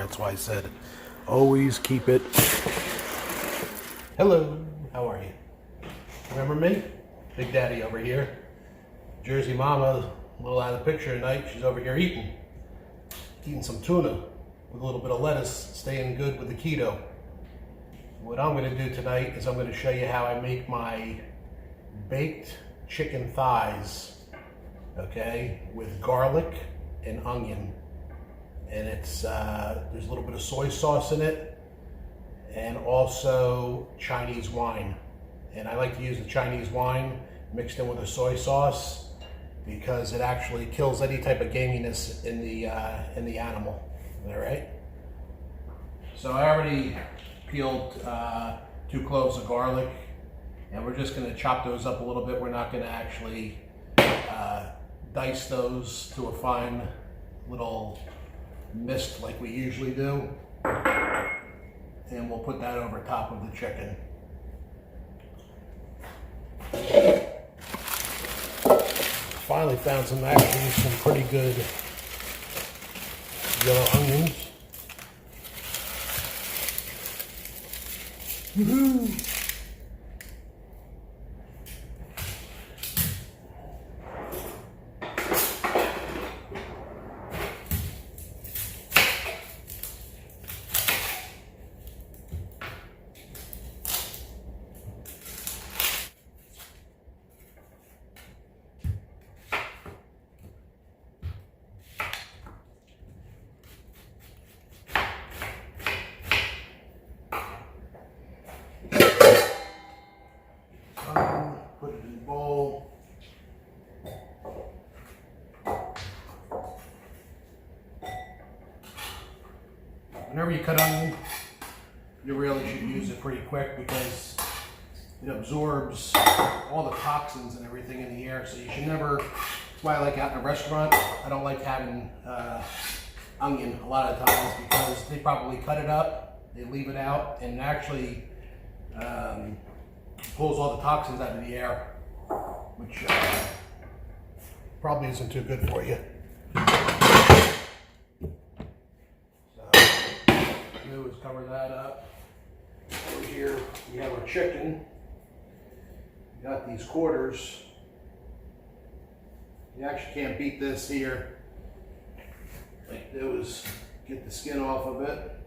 there. That's why I said always keep it. Hello, how are you? Remember me? Big Daddy over here. Jersey Mama, a little out of the picture tonight. She's over here eating some tuna with a little bit of lettuce, staying good with the keto. What I'm going to do tonight is I'm going to show you how I make my baked chicken thighs, okay, with garlic and onion. And it's there's a little bit of soy sauce in it, and also Chinese wine. And I like to use the Chinese wine mixed in with the soy sauce because it actually kills any type of gaminess in the animal. All right. So I already peeled 2 cloves of garlic, and we're just going to chop those up a little bit. We're not going to actually dice those to a fine little mist like we usually do. And we'll put that over top of the chicken. Finally found some pretty good yellow onions. Woohoo! Put it in the bowl. Whenever you cut onion, you really should use it pretty quick because it absorbs all the toxins and everything in the air. So you should never, that's why I like out in a restaurant, I don't like having onion a lot of times because they probably cut it up, they leave it out, and actually pulls all the toxins out of the air, which probably isn't too good for you. So, what we'll do is cover that up. Over here, we have our chicken. We got these quarters. You actually can't beat this here. What I do is get the skin off of it.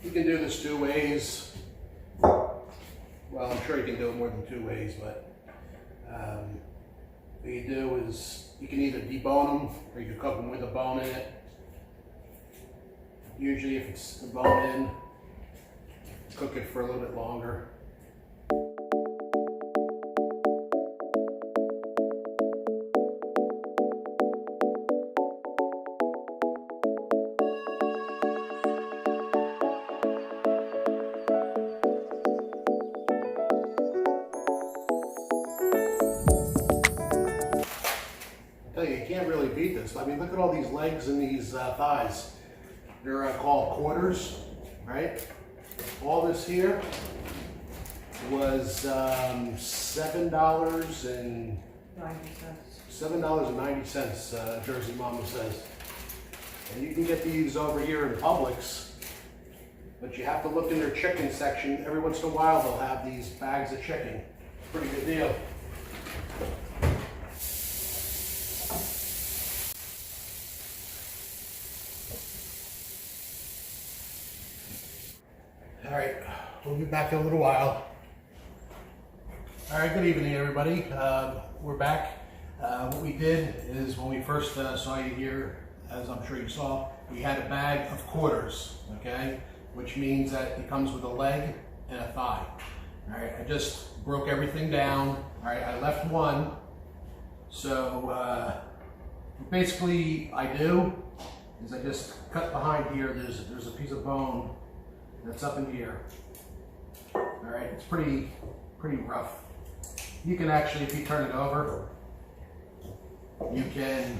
You can do this 2 ways. Well, I'm sure you can do it more than 2 ways, but what you do is you can either debone them or you can cook them with a bone in it. Usually if it's the bone in, cook it for a little bit longer. You can't really beat this. I mean, look at all these legs and these thighs. They're called quarters, right? All this here was $7.90, Jersey Mama says. And you can get these over here in Publix, but you have to look in their chicken section. Every once in a while, they'll have these bags of chicken. Pretty good deal. All right, we'll be back in a little while. All right, good evening, everybody. We're back. What we did is when we first saw you here, as I'm sure you saw, we had a bag of quarters, okay? Which means that it comes with a leg and a thigh. All right, I just broke everything down. All right, I left one. So basically I do is I just cut behind here. There's a piece of bone that's up in here. All right, it's pretty rough. You can actually, if you turn it over, you can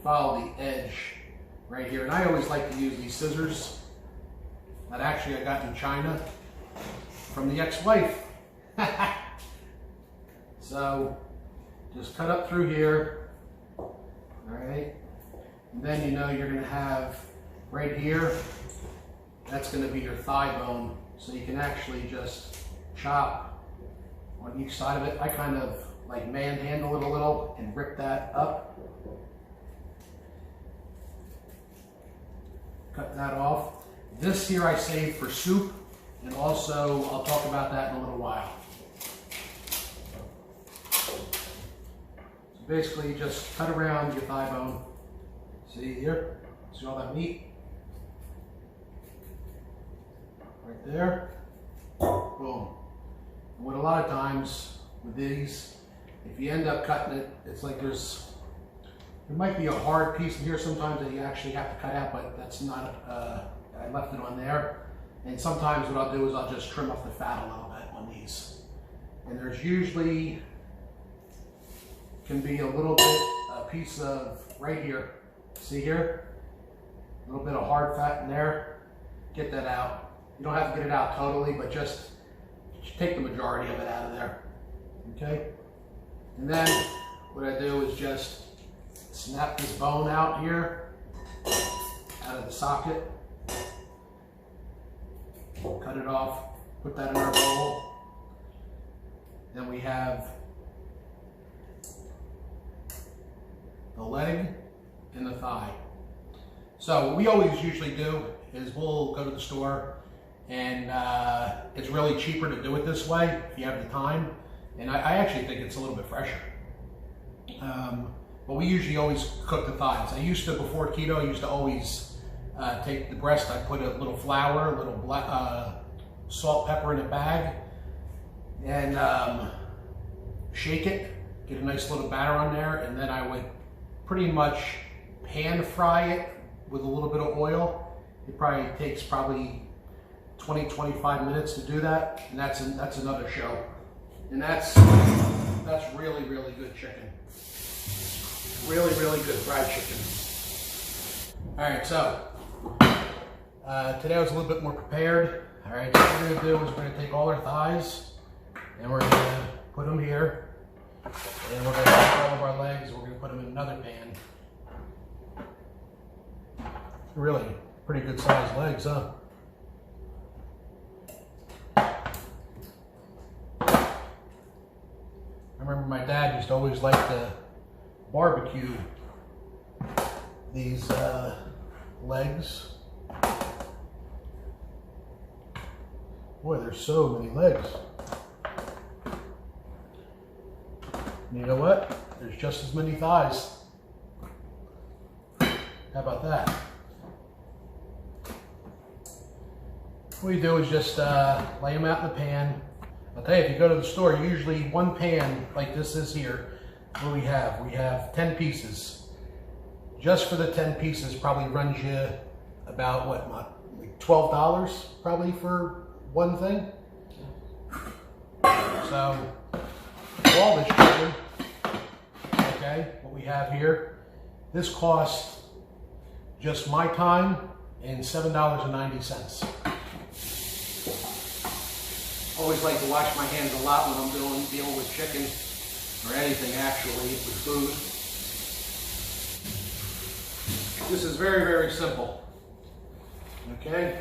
follow the edge right here. And I always like to use these scissors that actually I got in China from the ex-wife. So just cut up through here, all right? And then you know you're gonna have right here, that's gonna be your thigh bone. So you can actually just chop on each side of it. I kind of like manhandle it a little and rip that up. Cut that off. This here I save for soup, and also I'll talk about that in a little while. So basically you just cut around your thigh bone. See here? See all that meat? Right there. Boom. And what a lot of times with these, if you end up cutting it, it's like there might be a hard piece in here sometimes that you actually have to cut out, but that's not, I left it on there. And sometimes what I'll do is I'll just trim up the fat a little bit on these. And there's usually, can be a little bit, a piece of right here. See here? A little bit of hard fat in there. Get that out. You don't have to get it out totally, but just take the majority of it out of there. Okay? And then what I do is just snap this bone out here, out of the socket. Cut it off, put that in our bowl. Then we have the leg and the thigh. So what we always usually do is we'll go to the store, and it's really cheaper to do it this way if you have the time. And I actually think it's a little bit fresher. But we usually always cook the thighs. I used to, before keto, I used to always take the breast, I put a little flour, a little black, salt, pepper in a bag, and shake it, get a nice little batter on there, and then I would pretty much pan fry it with a little bit of oil. It probably takes 20-25 minutes to do that, and that's another show. And that's really, really good chicken. Really, really good fried chicken. All right, so today I was a little bit more prepared. All right, so what we're gonna do is we're gonna take all our thighs and we're gonna put them here, and we're gonna take all of our legs and we're gonna put them in another pan. Really pretty good sized legs, huh? I remember my dad used to always like to barbecue these legs. Boy, there's so many legs. And you know what? There's just as many thighs. How about that? What you do is just lay them out in the pan. I'll tell you, if you go to the store, usually one pan like this is here, what we have 10 pieces. Just for the 10 pieces probably runs you about what, like $12 probably for one thing. So all this chicken, okay, what we have here, this costs just my time and $7.90. Always like to wash my hands a lot when I'm dealing with chicken or anything actually with food. This is very, very simple. Okay?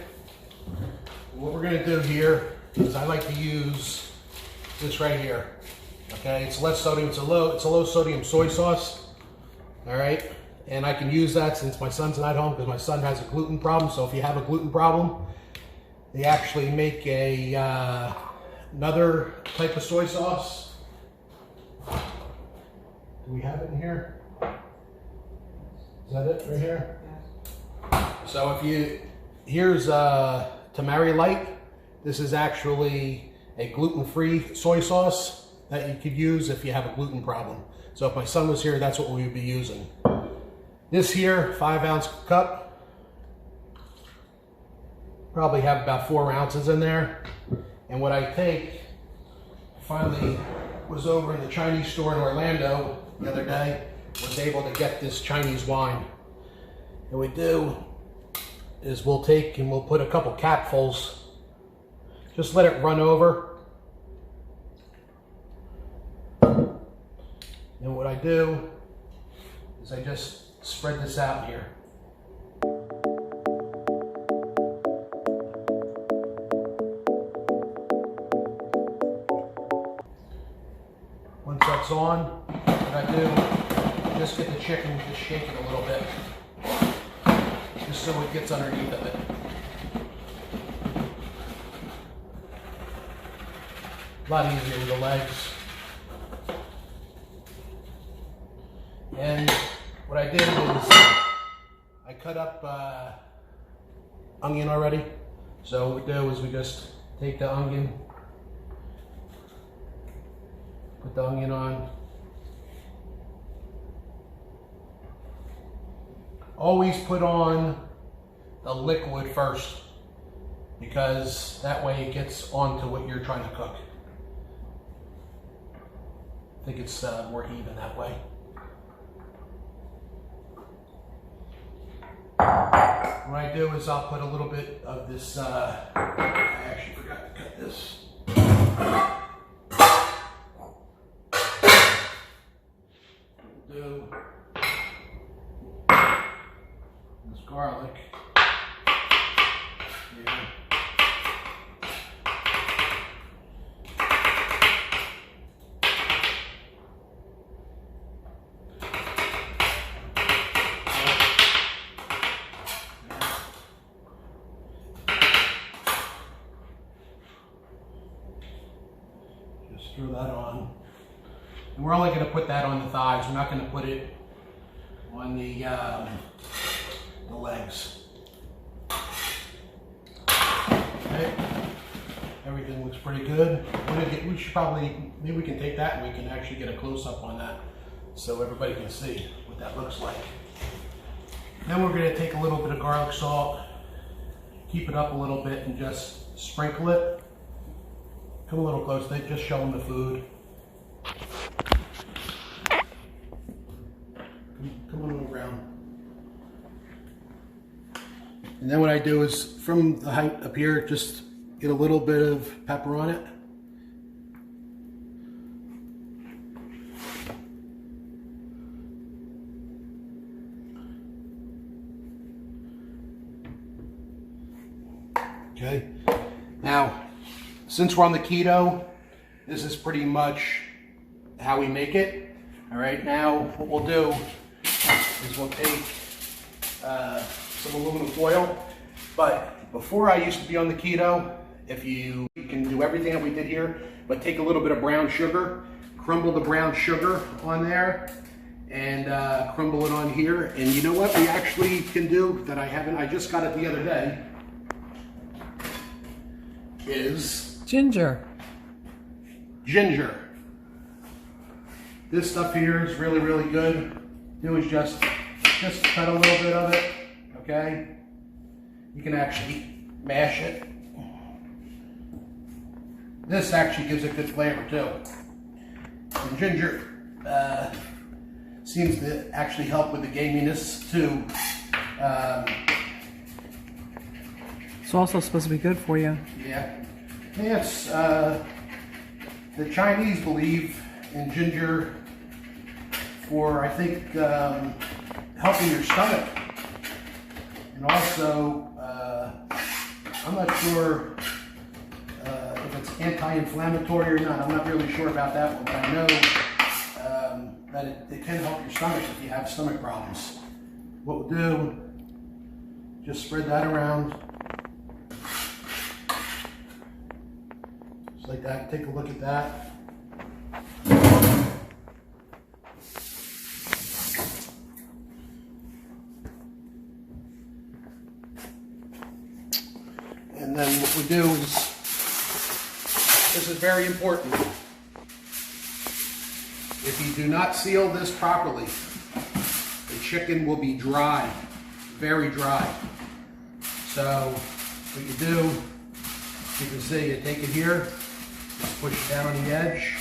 What we're going to do here is I like to use this right here. Okay? It's less sodium. It's a low sodium soy sauce. All right? And I can use that since my son's not home because my son has a gluten problem. So if you have a gluten problem, they actually make a another type of soy sauce. Do we have it in here? Is that it right here? Yes. So here's Tamari Light. This is actually a gluten-free soy sauce that you could use if you have a gluten problem. So if my son was here, that's what we would be using. This here, 5-ounce cup, probably have about 4 ounces in there. And what I take, finally was over in the Chinese store in Orlando the other day, was able to get this Chinese wine. And what we do is we'll take and we'll put a couple capfuls, just let it run over. And what I do is I just spread this out here. Once that's on, what I do, just get the chicken to shake it a little bit, just so it gets underneath of it. A lot easier with the legs. And what I did is I cut up onion already. So what we do is we just take the onion, put the onion on. Always put on the liquid first, because that way it gets onto what you're trying to cook. I think it's more even that way. What I do is I'll put a little bit of this, I actually forgot to cut this. Do this garlic. Yeah. Just throw that on. And we're only going to put that on the thighs. We're not going to put it on the legs. Okay. Everything looks pretty good. We should probably, maybe we can take that and we can actually get a close-up on that so everybody can see what that looks like. Then we're going to take a little bit of garlic salt, keep it up a little bit, and just sprinkle it. Come a little close, just show them the food. Come on around. And then what I do is, from the height up here, just get a little bit of pepper on it. Okay. Now, since we're on the keto, this is pretty much how we make it. All right, now what we'll do is we'll take some aluminum foil. But before, I used to be on the keto. If you can do everything that we did here, but take a little bit of brown sugar, crumble the brown sugar on there, and crumble it on here. And you know what we actually can do that I just got it the other day, is ginger. This stuff here is really, really good. Do is just cut a little bit of it, okay? You can actually mash it. This actually gives a good flavor too. And ginger seems to actually help with the gaminess too. It's also supposed to be good for you. Yeah. Yes, the Chinese believe in ginger for, I think, helping your stomach. And also, I'm not sure if it's anti-inflammatory or not. I'm not really sure about that one, but I know that it can help your stomach if you have stomach problems. What we'll do, just spread that around. Just like that. Take a look at that. And then what we do is, this is very important. If you do not seal this properly, the chicken will be dry, very dry. So what you do, you can see, you take it here, just push it down on the edge,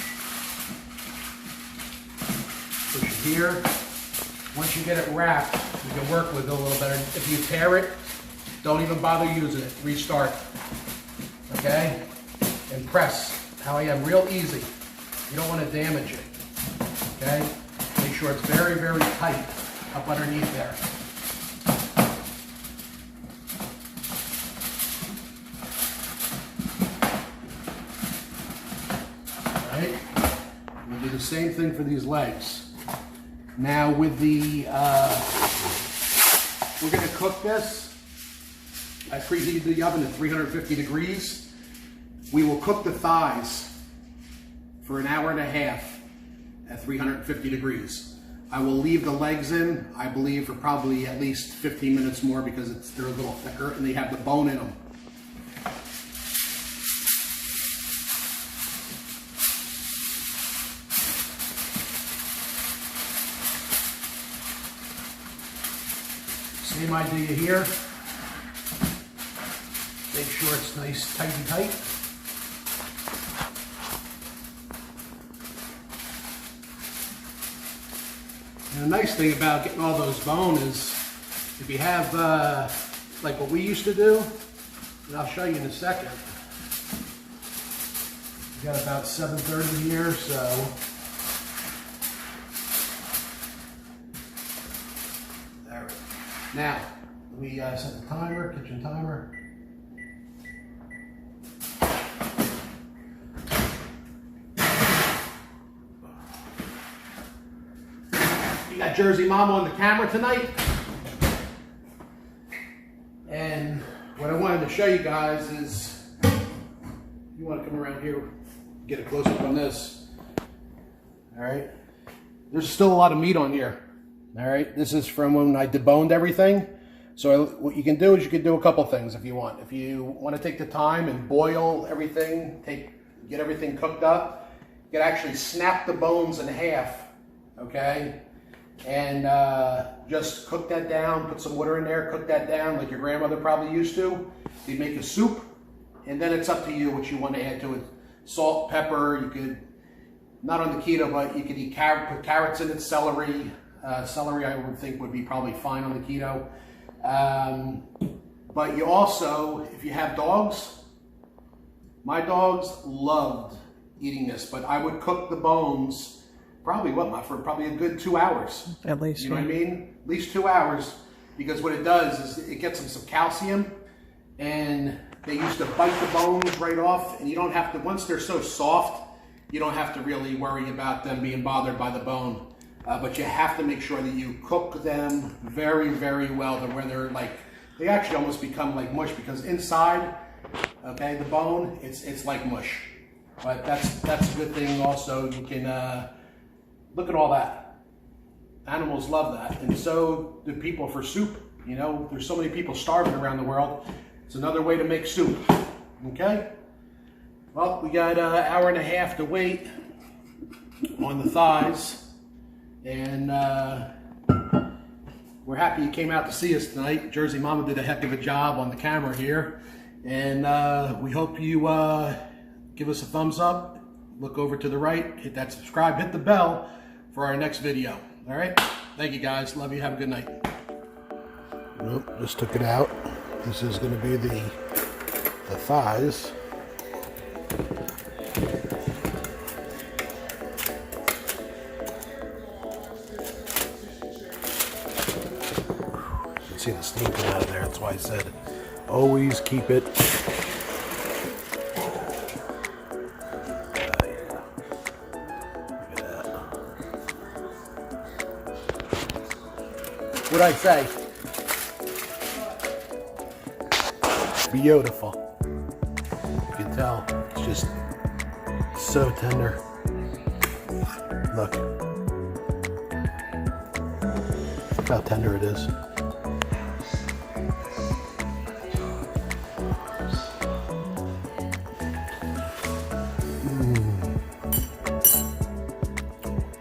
push it here. Once you get it wrapped, you can work with it a little better. If you tear it, don't even bother using it. Restart. Okay? And press how I am, real easy. You don't want to damage it. Okay? sure it's very, very tight up underneath there. All right, we'll do the same thing for these legs. Now with the, we're gonna cook this. I preheated the oven at 350 degrees. We will cook the thighs for an hour and a half at 350 degrees. I will leave the legs in, I believe, for probably at least 15 minutes more because they're a little thicker and they have the bone in them. Same idea here. Make sure it's nice, tight and tight. And the nice thing about getting all those bone is if you have like what we used to do, and I'll show you in a second. We got about 7:30 here, so there we go. Now we set the timer, kitchen timer. You got Jersey Mama on the camera tonight. And what I wanted to show you guys is, you want to come around here, get a close up on this. All right. There's still a lot of meat on here. All right. This is from when I deboned everything. So what you can do is you can do a couple things if you want. If you want to take the time and boil everything, get everything cooked up, you can actually snap the bones in half. Okay. And just cook that down, put some water in there, cook that down like your grandmother probably used to. You make a soup, and then it's up to you what you want to add to it. Salt, pepper, you could, not on the keto, but you could eat put carrots in it, celery. Celery I would think would be probably fine on the keto. But you also, if you have dogs, my dogs loved eating this, but I would cook the bones probably for probably a good 2 hours. At least. You know what I mean? At least 2 hours, because what it does is it gets them some calcium, and they used to bite the bones right off, and you don't have to, once they're so soft, you don't have to really worry about them being bothered by the bone. But you have to make sure that you cook them very, very well, to where they're like, they actually almost become like mush, because inside, okay, the bone, it's like mush. But that's a good thing also. You can, look at all that. Animals love that, and so do people for soup. You know, there's so many people starving around the world. It's another way to make soup. Okay? Well, we got an hour and a half to wait on the thighs, and we're happy you came out to see us tonight. Jersey Mama did a heck of a job on the camera here, and we hope you give us a thumbs up. Look over to the right, hit that subscribe, hit the bell for our next video. All right? Thank you, guys. Love you. Have a good night. Nope, just took it out. This is going to be the thighs. You can see the steam coming out of there. That's why I said always keep it. What'd I say? Beautiful. You can tell, it's just so tender. Look. Look how tender it is.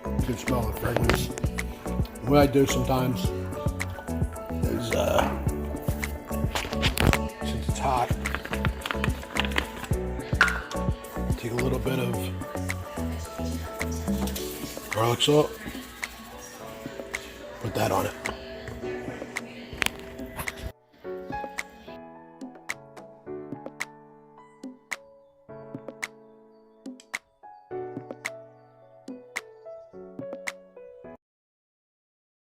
You can smell the fragrance. What I do sometimes is, since it's hot, take a little bit of garlic salt, put that on it.